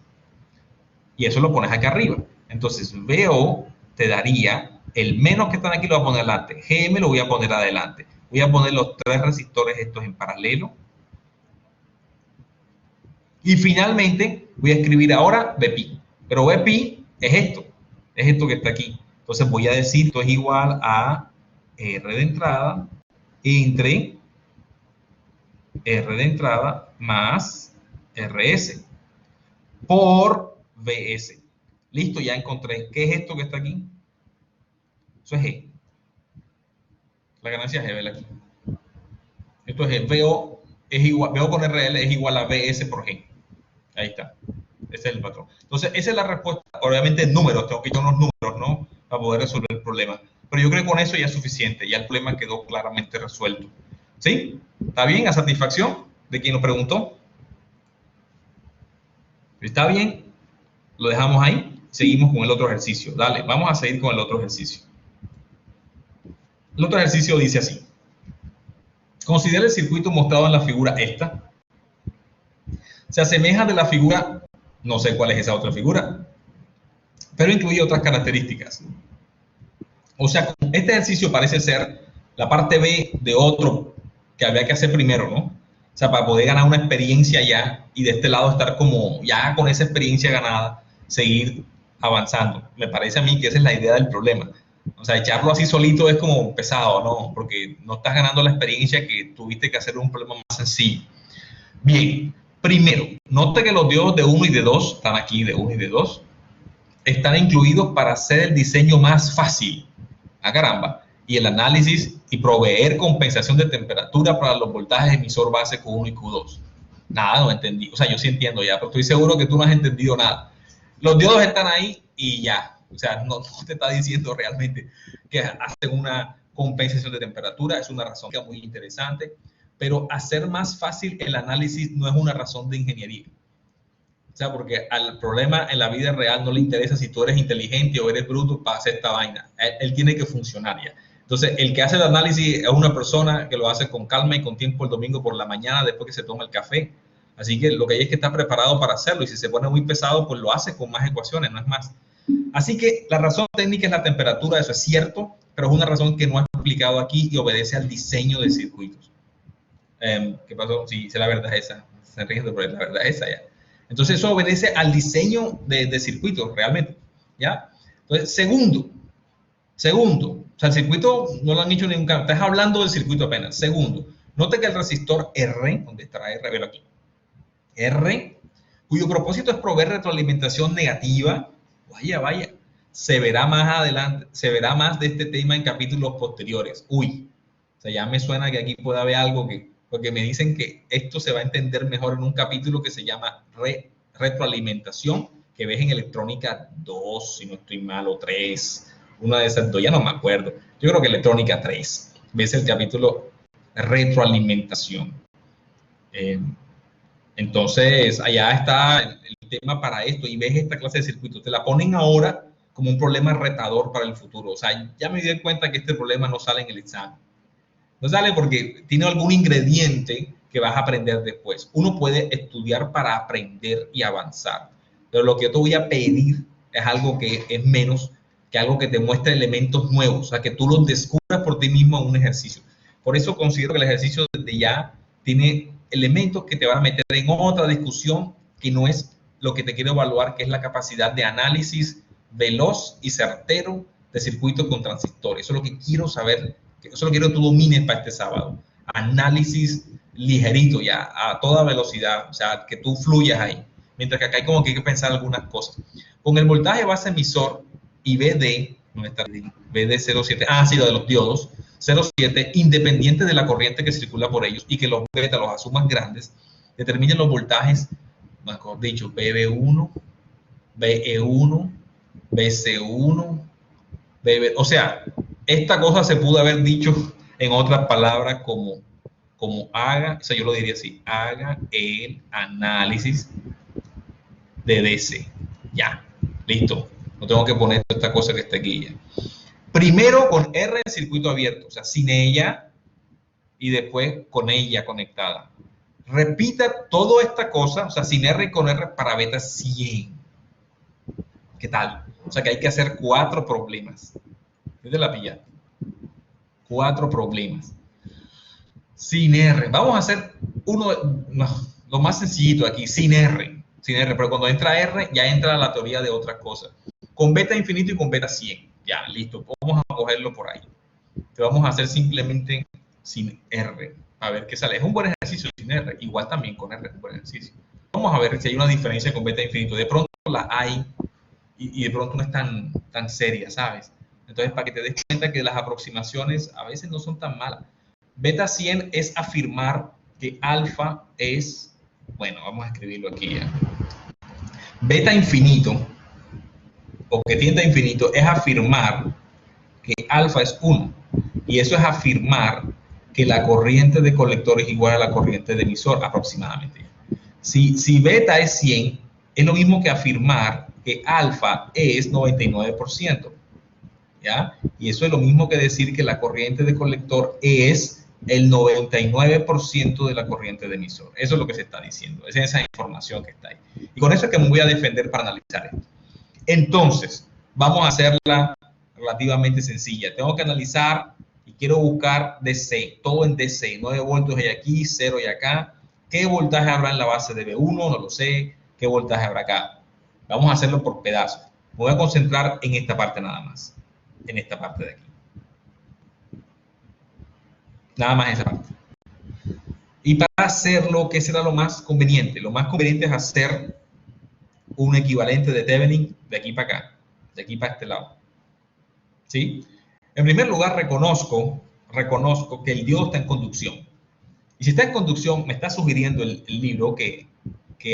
Y eso lo pones acá arriba. Entonces VO te daría, el menos que están aquí lo voy a poner adelante, GM lo voy a poner adelante. Voy a poner los tres resistores estos en paralelo. Y finalmente voy a escribir ahora Vp. Pero Vp es esto que está aquí. Entonces voy a decir esto es igual a R de entrada entre R de entrada más RS por Vs. Listo, ya encontré. ¿Qué es esto que está aquí? Eso es G. La ganancia es G, ¿verdad? Aquí. Esto es G. VO con RL es igual a Vs por G. Ahí está. Ese es el patrón. Entonces, esa es la respuesta. Obviamente, números. Tengo que ir a unos números, ¿no? Para poder resolver el problema. Pero yo creo que con eso ya es suficiente. Ya el problema quedó claramente resuelto. ¿Sí? ¿Está bien? ¿A satisfacción de quien lo preguntó? ¿Está bien? Lo dejamos ahí. Seguimos con el otro ejercicio. Dale, vamos a seguir con el otro ejercicio. El otro ejercicio dice así. Considera el circuito mostrado en la figura esta. Se asemeja de la figura, no sé cuál es esa otra figura, pero incluye otras características. O sea, este ejercicio parece ser la parte B de otro que había que hacer primero, ¿no? O sea, para poder ganar una experiencia ya y de este lado estar como ya con esa experiencia ganada, seguir avanzando. Me parece a mí que esa es la idea del problema. O sea, echarlo así solito es como pesado, ¿no? Porque no estás ganando la experiencia que tuviste que hacer un problema más sencillo. Bien, primero, note que los diodos de 1 y de 2, están aquí de 1 y de 2, están incluidos para hacer el diseño más fácil. ¡Ah, caramba! Y el análisis y proveer compensación de temperatura para los voltajes emisor base Q1 y Q2. Nada, no entendí. O sea, yo sí entiendo ya, pero estoy seguro que tú no has entendido nada. Los diodos están ahí y ya. O sea, no te está diciendo realmente que hacen una compensación de temperatura. Es una razón muy interesante, pero hacer más fácil el análisis no es una razón de ingeniería. O sea, porque al problema en la vida real no le interesa si tú eres inteligente o eres bruto para hacer esta vaina. Él tiene que funcionar ya. Entonces, el que hace el análisis es una persona que lo hace con calma y con tiempo el domingo por la mañana después que se toma el café. Así que lo que hay es que estar preparado para hacerlo y si se pone muy pesado, pues lo hace con más ecuaciones, no es más. Así que la razón técnica es la temperatura, eso es cierto, pero es una razón que no ha explicado aquí y obedece al diseño de circuitos. ¿Qué pasó? Sí, la verdad es esa. Se ríen, pero la verdad es esa ya. Entonces eso obedece al diseño de circuitos realmente, ¿ya? Entonces, segundo, o sea, el circuito no lo han hecho ningún cambio, estás hablando del circuito apenas. Segundo, note que el resistor R, donde está R, velo aquí, R, cuyo propósito es proveer retroalimentación negativa, vaya, se verá más adelante, se verá más de este tema en capítulos posteriores. Uy, o sea, ya me suena que aquí puede haber algo que, porque me dicen que esto se va a entender mejor en un capítulo que se llama retroalimentación, que ves en electrónica 2, si no estoy mal, o 3, una de esas dos, ya no me acuerdo. Yo creo que electrónica 3, ves el capítulo retroalimentación. Entonces, allá está el tema para esto y ves esta clase de circuitos. Te la ponen ahora como un problema retador para el futuro. O sea, ya me di cuenta que este problema no sale en el examen. No sale porque tiene algún ingrediente que vas a aprender después. Uno puede estudiar para aprender y avanzar, pero lo que yo te voy a pedir es algo que es menos que algo que te muestre elementos nuevos, o sea, que tú los descubras por ti mismo en un ejercicio. Por eso considero que el ejercicio desde ya tiene elementos que te van a meter en otra discusión que no es lo que te quiero evaluar, que es la capacidad de análisis veloz y certero de circuitos con transistores. Eso es lo que quiero saber, eso lo quiero que tú domines para este sábado. Análisis ligerito ya, a toda velocidad, o sea, que tú fluyas ahí. Mientras que acá hay como que hay que pensar algunas cosas. Con el voltaje base emisor y BD, ¿dónde está? BD 07, sí, lo de los diodos, 07, independiente de la corriente que circula por ellos y que los beta los asuman grandes, determinen los voltajes, mejor dicho, BB1, BE1, BC1, BB, o sea, esta cosa se pudo haber dicho en otras palabras como haga, o sea, yo lo diría así, haga el análisis de DC. Ya, listo. No tengo que poner esta cosa que está aquí ya. Primero con R en circuito abierto, o sea, sin ella y después con ella conectada. Repita toda esta cosa, o sea, sin R y con R para beta 100. ¿Qué tal? O sea, que hay que hacer 4 problemas. ¿Desde la pilla? 4 problemas. Sin R. Vamos a hacer uno, no, lo más sencillito aquí, sin R. Sin R, pero cuando entra R, ya entra la teoría de otras cosas. Con beta infinito y con beta 100. Ya, listo. Vamos a cogerlo por ahí. Te vamos a hacer simplemente sin R. A ver qué sale. Es un buen ejercicio sin R. Igual también con R es un buen ejercicio. Vamos a ver si hay una diferencia con beta infinito. De pronto la hay y de pronto no es tan seria, ¿sabes? Entonces, para que te des cuenta que las aproximaciones a veces no son tan malas. Beta 100 es afirmar que alfa es Bueno, vamos a escribirlo aquí ya. Beta infinito, o que tiende a infinito, es afirmar que alfa es 1. Y eso es afirmar que la corriente de colector es igual a la corriente de emisor aproximadamente. Si beta es 100, es lo mismo que afirmar que alfa es 99%. ¿Ya? Y eso es lo mismo que decir que la corriente de colector es el 99% de la corriente de emisor. Eso es lo que se está diciendo. Es esa información que está ahí. Y con eso es que me voy a defender para analizar esto. Entonces, vamos a hacerla relativamente sencilla. Tengo que analizar y quiero buscar DC, todo en DC. 9 voltios hay aquí, 0 hay acá. ¿Qué voltaje habrá en la base de B1? No lo sé. ¿Qué voltaje habrá acá? Vamos a hacerlo por pedazos. Me voy a concentrar en esta parte nada más. En esta parte de aquí. Nada más esa parte. Y para hacerlo, ¿qué será lo más conveniente? Lo más conveniente es hacer un equivalente de Thevenin de aquí para acá, de aquí para este lado. ¿Sí? En primer lugar, reconozco que el diodo está en conducción. Y si está en conducción, me está sugiriendo el libro que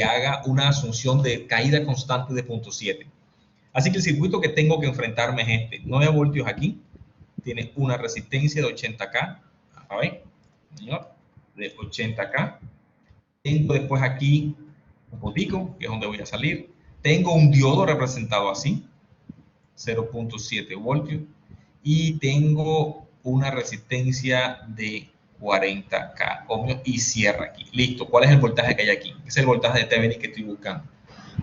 haga una asunción de caída constante de 0.7. Así que el circuito que tengo que enfrentarme es este. 9 voltios aquí, tiene una resistencia de 80K. A ver, señor, de 80K. Tengo después aquí un poquitico, que es donde voy a salir. Tengo un diodo representado así, 0.7 voltios. Y tengo una resistencia de 40K ohmios y cierra aquí. Listo. ¿Cuál es el voltaje que hay aquí? Es el voltaje de Thevenin que estoy buscando.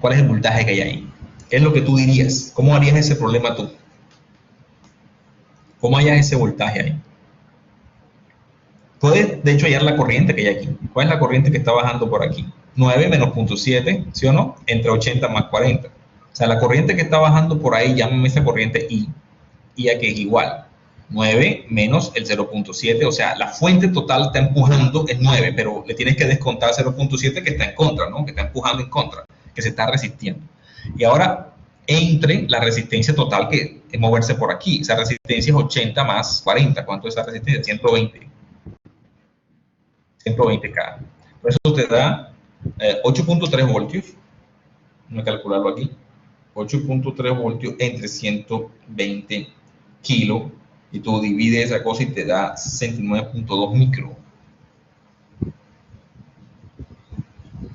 ¿Cuál es el voltaje que hay ahí? ¿Qué es lo que tú dirías? ¿Cómo harías ese problema tú? ¿Cómo hallas ese voltaje ahí? Puedes, de hecho, hallar la corriente que hay aquí. ¿Cuál es la corriente que está bajando por aquí? 9 menos 0.7, ¿sí o no? Entre 80 más 40. O sea, la corriente que está bajando por ahí, llámame esa corriente I. Y aquí es igual. 9 menos el 0.7, o sea, la fuente total está empujando es 9, pero le tienes que descontar 0.7 que está en contra, ¿no? Que está empujando en contra, que se está resistiendo. Y ahora, entre la resistencia total, que es moverse por aquí, esa resistencia es 80 más 40. ¿Cuánto es esa resistencia? 120. 120K. Por eso te da 8.3 voltios. Vamos a calcularlo aquí. 8.3 voltios entre 120 kilos. Y tú divides esa cosa y te da 69.2 micro.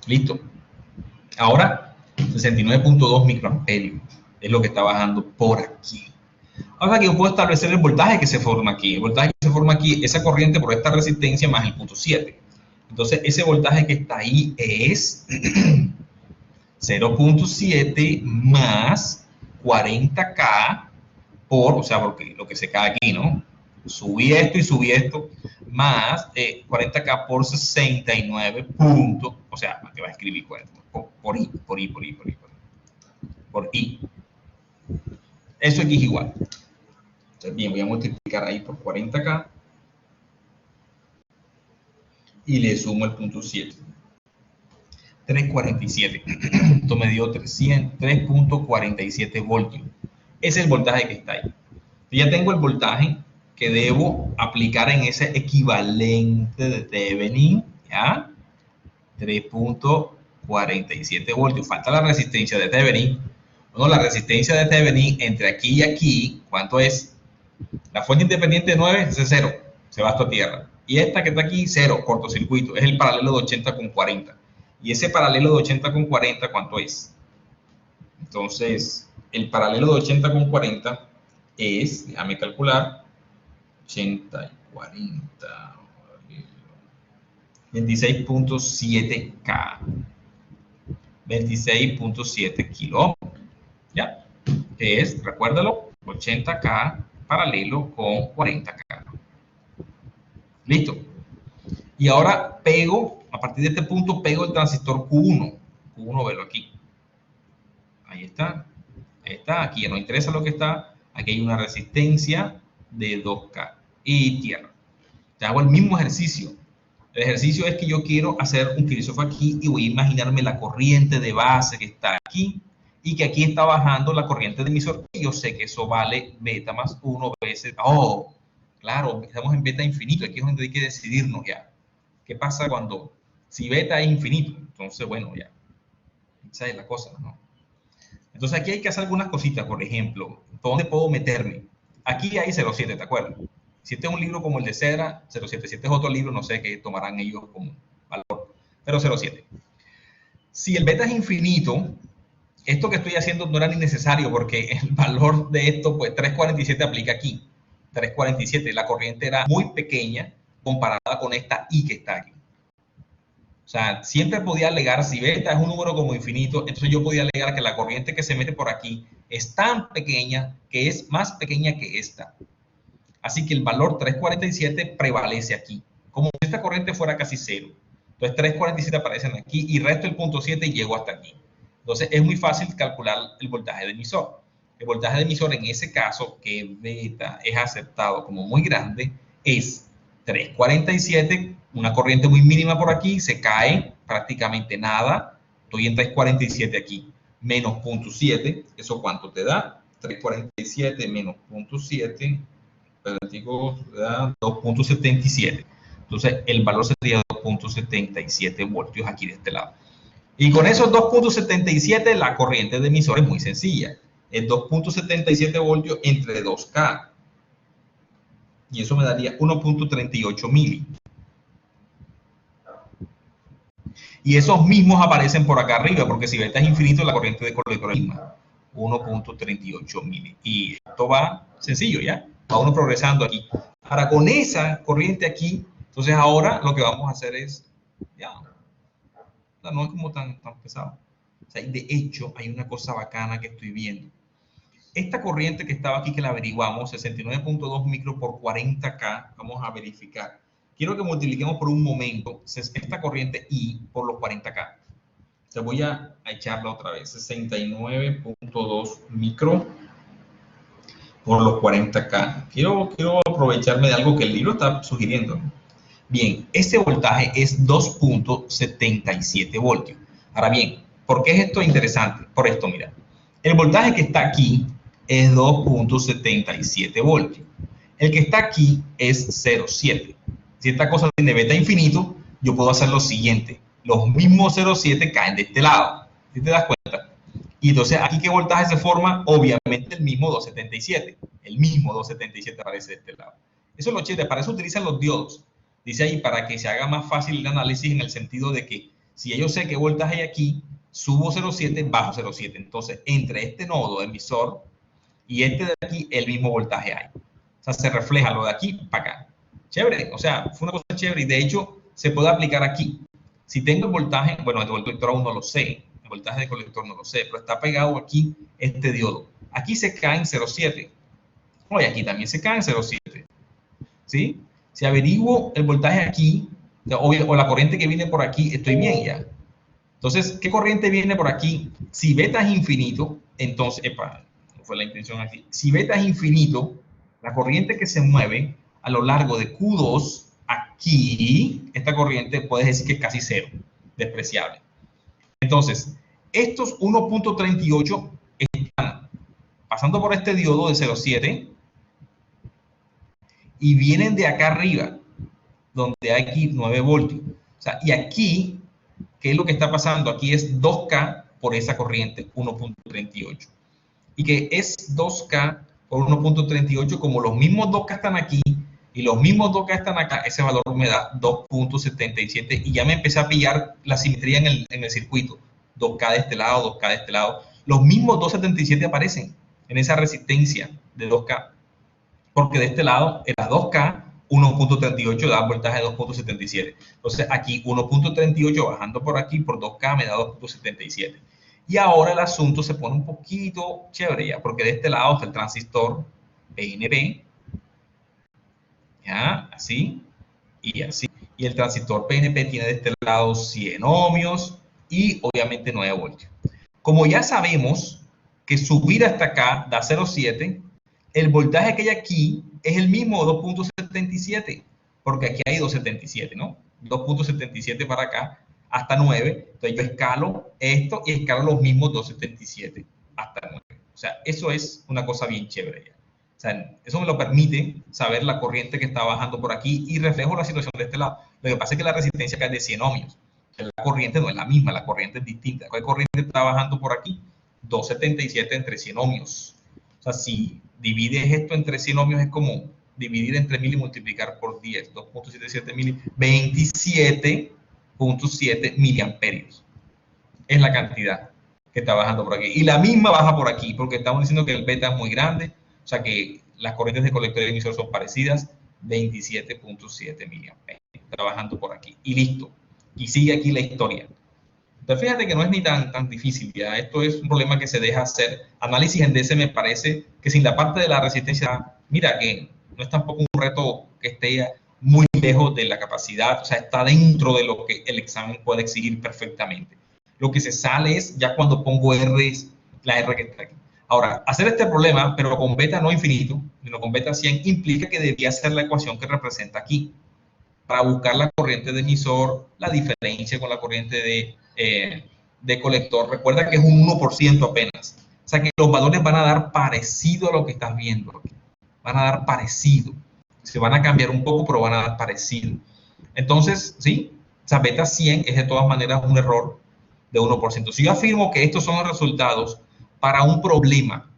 Listo. Ahora, 69.2 microamperios es lo que está bajando por aquí. Ahora que yo puedo establecer el voltaje que se forma aquí. El voltaje que se forma aquí, esa corriente por esta resistencia más el punto 7. Entonces, ese voltaje que está ahí es 0.7 más 40K por, o sea, porque lo que se cae aquí, ¿no? Subí esto, más 40K por 69 puntos, o sea, te va a escribir por I. Eso aquí es igual. Entonces, bien, voy a multiplicar ahí por 40K y le sumo el punto 7. 347. Esto me dio 3.47 voltios. Ese es el voltaje que está ahí. Ya tengo el voltaje que debo aplicar en ese equivalente de Thevenin, ¿ya? 3.47 voltios. Falta la resistencia de Thevenin. Bueno, la resistencia de Thevenin entre aquí y aquí, ¿cuánto es? La fuente independiente de 9 es 0, se va hasta tierra. Y esta que está aquí, 0, cortocircuito. Es el paralelo de 80 con 40. Y ese paralelo de 80 con 40, ¿cuánto es? Entonces, el paralelo de 80 con 40 es, déjame calcular, 80 y 40, 26.7K, 26.7 kilo, ¿ya? Que es, recuérdalo, 80K paralelo con 40K. Listo. Y ahora pego, a partir de este punto, pego el transistor Q1. Q1, velo aquí. Ahí está. Ahí está. Aquí ya no interesa lo que está. Aquí hay una resistencia de 2K. Y tierra. Te hago el mismo ejercicio. El ejercicio es que yo quiero hacer un Kirchhoff aquí y voy a imaginarme la corriente de base que está aquí y que aquí está bajando la corriente de emisor. Y yo sé que eso vale beta más 1 veces. Claro, estamos en beta infinito. Aquí es donde hay que decidirnos ya. ¿Qué pasa cuando Si beta es infinito, entonces, bueno, ya, esa es la cosa, ¿no? Entonces aquí hay que hacer algunas cositas, por ejemplo, ¿dónde puedo meterme? Aquí hay 0,7, ¿te acuerdas? Si este es un libro como el de Cedra, 0,7. Si este es otro libro, no sé qué tomarán ellos como valor, pero 0,7. Si el beta es infinito, esto que estoy haciendo no era ni necesario porque el valor de esto, pues 3,47 aplica aquí. 3,47, la corriente era muy pequeña comparada con esta I que está aquí. O sea, siempre podía alegar, si beta es un número como infinito, entonces yo podía alegar que la corriente que se mete por aquí es tan pequeña que es más pequeña que esta. Así que el valor 3,47 prevalece aquí, como si esta corriente fuera casi cero. Entonces 3,47 aparecen aquí y resto el punto 7 y llegó hasta aquí. Entonces es muy fácil calcular el voltaje de emisor. El voltaje de emisor en ese caso, que beta es aceptado como muy grande, es 3,47, una corriente muy mínima por aquí, se cae prácticamente nada, estoy en 3,47 aquí, menos 0,7, ¿eso cuánto te da? 3,47 menos 0,7, 2,77. Entonces el valor sería 2,77 voltios aquí de este lado. Y con esos 2,77 la corriente de emisor es muy sencilla. Es 2,77 voltios entre 2K. Y eso me daría 1,38 mili. Y esos mismos aparecen por acá arriba, porque si beta es infinito, la corriente de colector es misma. 1,38 mili. Y esto va sencillo, ¿ya? Va uno progresando aquí. Ahora, con esa corriente aquí, entonces ahora lo que vamos a hacer es, ya, no es como tan pesado. O sea, de hecho, hay una cosa bacana que estoy viendo. Esta corriente que estaba aquí, que la averiguamos, 69,2 micro por 40K, vamos a verificar. Quiero que multipliquemos por un momento esta corriente I por los 40K. Te voy a echarla otra vez, 69,2 micro por los 40K. Quiero aprovecharme de algo que el libro está sugiriendo. Bien, este voltaje es 2,77 voltios. Ahora bien, ¿por qué es esto interesante? Por esto, mira. El voltaje que está aquí es 2,77 voltios. El que está aquí es 0,7. Si esta cosa tiene beta infinito, yo puedo hacer lo siguiente. Los mismos 0,7 caen de este lado. ¿Sí te das cuenta? Y entonces, ¿aquí qué voltaje se forma? Obviamente el mismo 277. El mismo 277 aparece de este lado. Eso es lo chévere. Para eso utilizan los diodos. Dice ahí, para que se haga más fácil el análisis en el sentido de que si yo sé qué voltaje hay aquí, subo 0,7, bajo 0,7. Entonces, entre este nodo emisor y este de aquí, el mismo voltaje hay. O sea, se refleja lo de aquí para acá. Chévere. O sea, fue una cosa chévere y de hecho se puede aplicar aquí. Si tengo el voltaje, bueno, el colector aún no lo sé, el voltaje de colector no lo sé, pero está pegado aquí este diodo. Aquí se cae en 0,7. Y aquí también se cae en 0,7. ¿Sí? Si averiguo el voltaje aquí, o la corriente que viene por aquí, estoy bien ya. Entonces, ¿qué corriente viene por aquí? Si beta es infinito, entonces, no fue la intención aquí. Si beta es infinito, la corriente que se mueve a lo largo de Q2, aquí, esta corriente puedes decir que es casi cero, despreciable. Entonces, estos 1,38 están pasando por este diodo de 0,7 y vienen de acá arriba, donde hay aquí 9 voltios. O sea, y aquí, ¿qué es lo que está pasando? Aquí es 2K por esa corriente, 1,38. Y que es 2K por 1,38, como los mismos 2K están aquí y los mismos 2K están acá, ese valor me da 2,77 y ya me empecé a pillar la simetría en el circuito. 2K de este lado, 2K de este lado. Los mismos 2,77 aparecen en esa resistencia de 2K. Porque de este lado era 2K, 1,38 da voltaje de 2,77. Entonces aquí 1,38 bajando por aquí por 2K me da 2,77. Y ahora el asunto se pone un poquito chévere ya, porque de este lado está el transistor PNP, ya, así y así. Y el transistor PNP tiene de este lado 100 ohmios y obviamente 9 voltios. Como ya sabemos que subir hasta acá da 0,7, el voltaje que hay aquí es el mismo 2,77, porque aquí hay 2,77, ¿no? 2,77 para acá hasta 9. Entonces yo escalo esto y escalo los mismos 2,77 hasta 9. O sea, eso es una cosa bien chévere ya. O sea, eso me lo permite saber la corriente que está bajando por aquí y reflejo la situación de este lado. Lo que pasa es que la resistencia acá es de 100 ohmios. La corriente no es la misma, la corriente es distinta. ¿Cuál corriente está bajando por aquí? 277 entre 100 ohmios. O sea, si divides esto entre 100 ohmios es como dividir entre 1000 y multiplicar por 10. 2.77 mil, 27.7 miliamperios. Es la cantidad que está bajando por aquí. Y la misma baja por aquí, porque estamos diciendo que el beta es muy grande, o sea que las corrientes de colector y emisor son parecidas, 27.7 miliamperios. Está bajando por aquí. Y listo. Y sigue aquí la historia. Entonces fíjate que no es ni tan difícil, ya esto es un problema que se deja hacer. Análisis en DC me parece que sin la parte de la resistencia, mira que no es tampoco un reto que esté muy lejos de la capacidad, o sea, está dentro de lo que el examen puede exigir perfectamente. Lo que se sale es ya cuando pongo R, la R que está aquí. Ahora, hacer este problema, pero con beta no infinito, sino con beta 100, implica que debía ser la ecuación que representa aquí, para buscar la corriente de emisor, la diferencia con la corriente de colector. Recuerda que es un 1% apenas. O sea que los valores van a dar parecido a lo que estás viendo. Van a dar parecido. Se van a cambiar un poco, pero van a dar parecido. Entonces, sí, o sea, beta 100 es de todas maneras un error de 1%. Si yo afirmo que estos son los resultados para un problema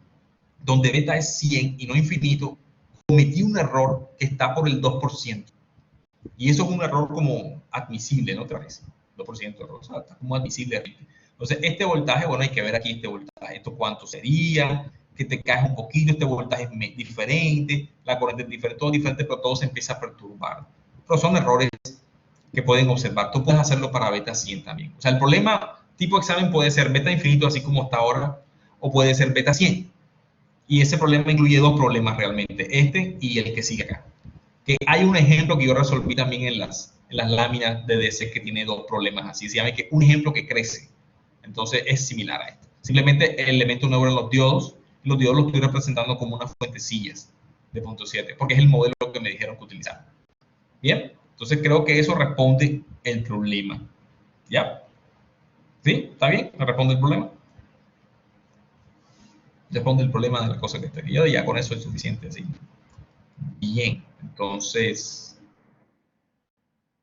donde beta es 100 y no infinito, cometí un error que está por el 2%. Y eso es un error como admisible, ¿no? Otra vez, 2% de error, o sea, está como admisible. Entonces, este voltaje, bueno, hay que ver aquí este voltaje, esto cuánto sería, que te caes un poquito, este voltaje es diferente, la corriente es diferente, pero todo se empieza a perturbar. Pero son errores que pueden observar. Tú puedes hacerlo para beta 100 también. O sea, el problema tipo examen puede ser beta infinito, así como está ahora, o puede ser beta 100. Y ese problema incluye dos problemas realmente, este y el que sigue acá. Que hay un ejemplo que yo resolví también en las láminas de DC que tiene dos problemas así. Se llama que un ejemplo que crece. Entonces es similar a esto. Simplemente el elemento nuevo en los diodos. Los diodos los estoy representando como unas fuentecillas de punto 7, porque es el modelo que me dijeron que utilizar. Bien, entonces creo que eso responde el problema. ¿Ya? ¿Sí? ¿Está bien? ¿Me responde el problema? Responde el problema de la cosa que está aquí. Ya con eso es suficiente. ¿Sí? Bien, entonces,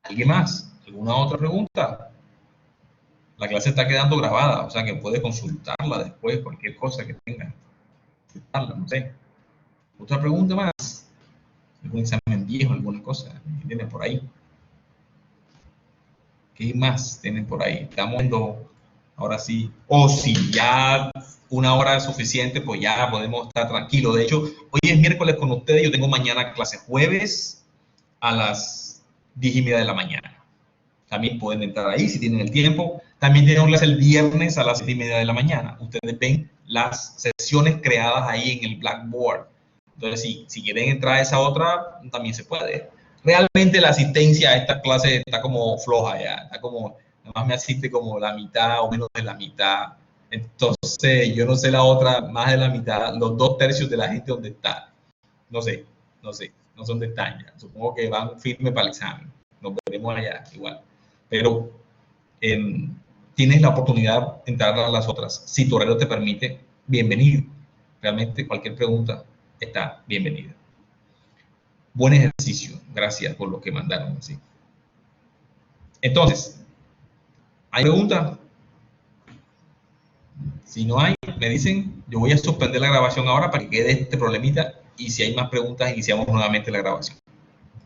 ¿alguien más? ¿Alguna otra pregunta? La clase está quedando grabada, o sea que puede consultarla después, cualquier cosa que tenga. Consultarla, no sé. ¿Otra pregunta más? ¿Algún examen viejo, alguna cosa que tienen por ahí? ¿Qué más tienen por ahí? Estamos viendo, ahora sí. O si ya una hora es suficiente, pues ya podemos estar tranquilos. De hecho, hoy es miércoles con ustedes, yo tengo mañana clase jueves a las 10:30 de la mañana. También pueden entrar ahí si tienen el tiempo. También tenemos clase el viernes a las 7:30 de la mañana. Ustedes ven las sesiones creadas ahí en el Blackboard. Entonces, si quieren entrar a esa otra, también se puede. Realmente la asistencia a esta clase está como floja ya. Está como, nada más me asiste como la mitad o menos de la mitad. Entonces, yo no sé la otra, más de la mitad, los 2/3 de la gente donde está. No sé, no sé sé dónde están ya. Supongo que van firme para el examen. Nos veremos allá igual. Pero tienes la oportunidad de entrar a las otras. Si tu horario te permite, bienvenido. Realmente cualquier pregunta está bienvenida. Buen ejercicio. Gracias por lo que mandaron. ¿Sí? Entonces, ¿hay preguntas? Si no hay, me dicen, yo voy a suspender la grabación ahora para que quede este problemita y si hay más preguntas, iniciamos nuevamente la grabación.